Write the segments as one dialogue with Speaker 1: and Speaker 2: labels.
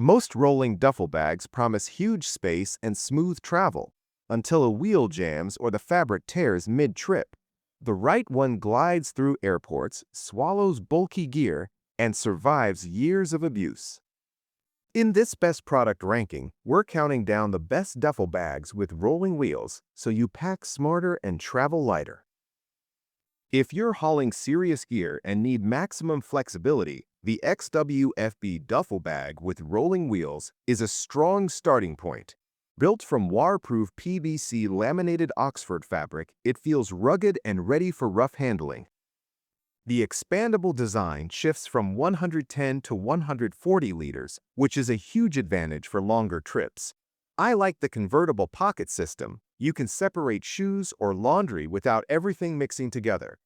Speaker 1: Most rolling duffel bags promise huge space and smooth travel until a wheel jams or the fabric tears mid-trip. The right one glides through airports, swallows bulky gear, and survives years of abuse. In this best product ranking, we're counting down the best duffel bags with rolling wheels so you pack smarter and travel lighter. If you're hauling serious gear and need maximum flexibility, the Xwfb duffel bag with rolling wheels is a strong starting point. Built from waterproof PVC laminated Oxford fabric, it feels rugged and ready for rough handling. The expandable design shifts from 110 to 140 liters, which is a huge advantage for longer trips. I like the convertible pocket system. You can separate shoes or laundry without everything mixing together.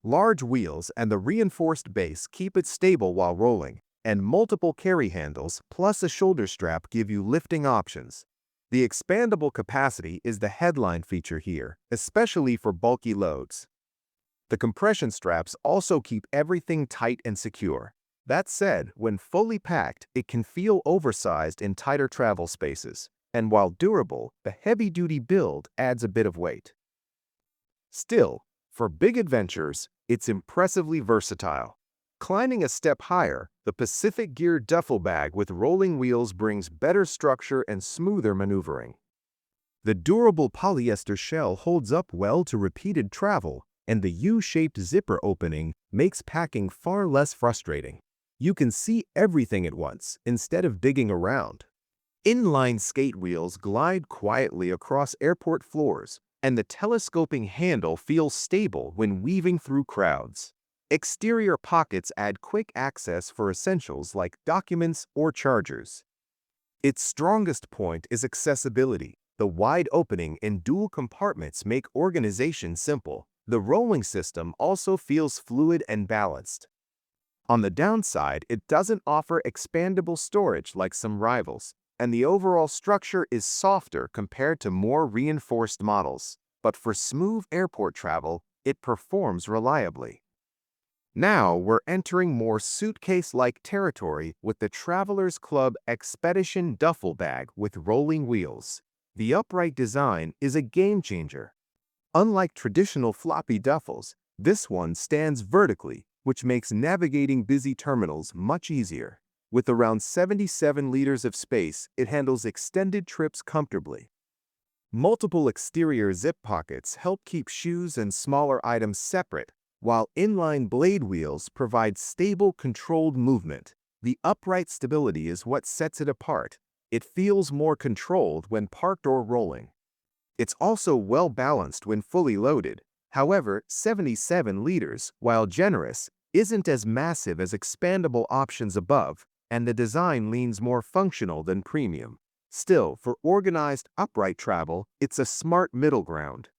Speaker 1: Large wheels and the reinforced base keep it stable while rolling, and multiple carry handles plus a shoulder strap give you lifting options. The expandable capacity is the headline feature here, especially for bulky loads. The compression straps also keep everything tight and secure. That said, when fully packed, it can feel oversized in tighter travel spaces, and while durable, the heavy-duty build adds a bit of weight. Still, for big adventures, it's impressively versatile. Climbing a step higher, the Pacific Gear duffel bag with rolling wheels brings better structure and smoother maneuvering. The durable polyester shell holds up well to repeated travel, and the U-shaped zipper opening makes packing far less frustrating. You can see everything at once instead of digging around. Inline skate wheels glide quietly across airport floors, and the telescoping handle feels stable when weaving through crowds. Exterior pockets add quick access for essentials like documents or chargers. Its strongest point is accessibility. The wide opening and dual compartments make organization simple. The rolling system also feels fluid and balanced. On the downside, it doesn't offer expandable storage like some rivals, and the overall structure is softer compared to more reinforced models. But for smooth airport travel, it performs reliably. Now we're entering more suitcase-like territory with the Travelers Club Xpedition duffel bag with rolling wheels. The upright design is a game-changer. Unlike traditional floppy duffels, this one stands vertically, which makes navigating busy terminals much easier. With around 77 liters of space, it handles extended trips comfortably. Multiple exterior zip pockets help keep shoes and smaller items separate, while inline blade wheels provide stable, controlled movement. The upright stability is what sets it apart. It feels more controlled when parked or rolling. It's also well-balanced when fully loaded. However, 77 liters, while generous, isn't as massive as expandable options above, and the design leans more functional than premium. Still, for organized, upright travel, it's a smart middle ground.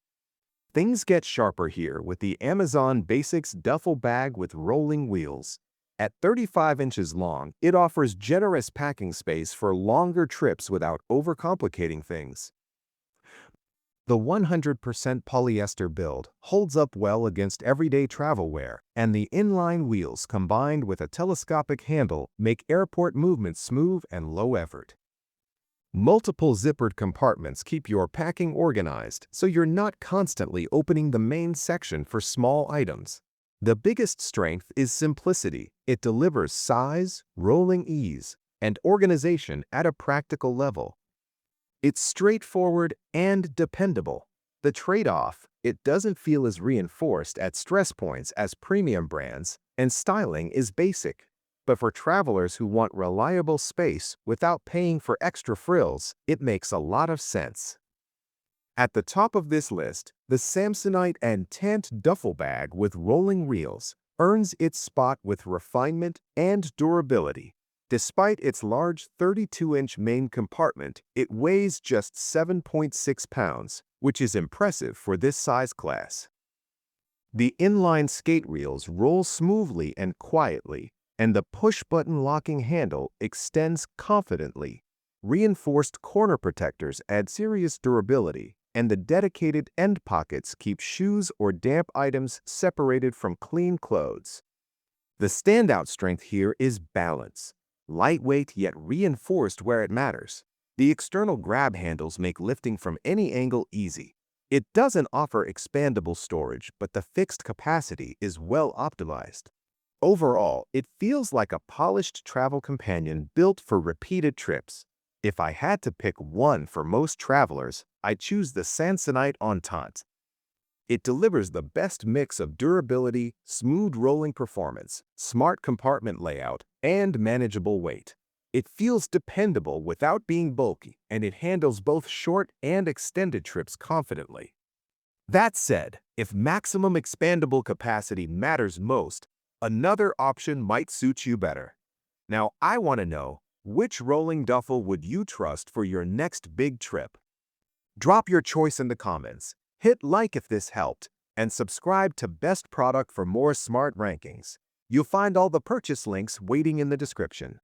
Speaker 1: Things get sharper here with the Amazon Basics duffel bag with rolling wheels. At 35 inches long, it offers generous packing space for longer trips without overcomplicating things. The 100% polyester build holds up well against everyday travel wear, and the inline wheels combined with a telescopic handle make airport movement smooth and low effort. Multiple zippered compartments keep your packing organized, so you're not constantly opening the main section for small items. The biggest strength is simplicity. It delivers size, rolling ease, and organization at a practical level. It's straightforward and dependable. The trade-off, it doesn't feel as reinforced at stress points as premium brands, and styling is basic. But for travelers who want reliable space without paying for extra frills, it makes a lot of sense. At the top of this list, the Samsonite Andante duffel bag with rolling wheels earns its spot with refinement and durability. Despite its large 32-inch main compartment, it weighs just 7.6 pounds, which is impressive for this size class. The inline skate wheels roll smoothly and quietly, and the push-button locking handle extends confidently. Reinforced corner protectors add serious durability, and the dedicated end pockets keep shoes or damp items separated from clean clothes. The standout strength here is balance. lightweight yet reinforced where it matters. The external grab handles make lifting from any angle easy. It doesn't offer expandable storage, but the fixed capacity is well optimized. Overall, it feels like a polished travel companion built for repeated trips. If I had to pick one for most travelers, I'd choose the Samsonite Andante. It delivers the best mix of durability, smooth rolling performance, smart compartment layout, and manageable weight. It feels dependable without being bulky, and it handles both short and extended trips confidently. That said, if maximum expandable capacity matters most, another option might suit you better. Now, I want to know, which rolling duffel would you trust for your next big trip? Drop your choice in the comments, hit like if this helped, and subscribe to Best Product for more smart rankings. You'll find all the purchase links waiting in the description.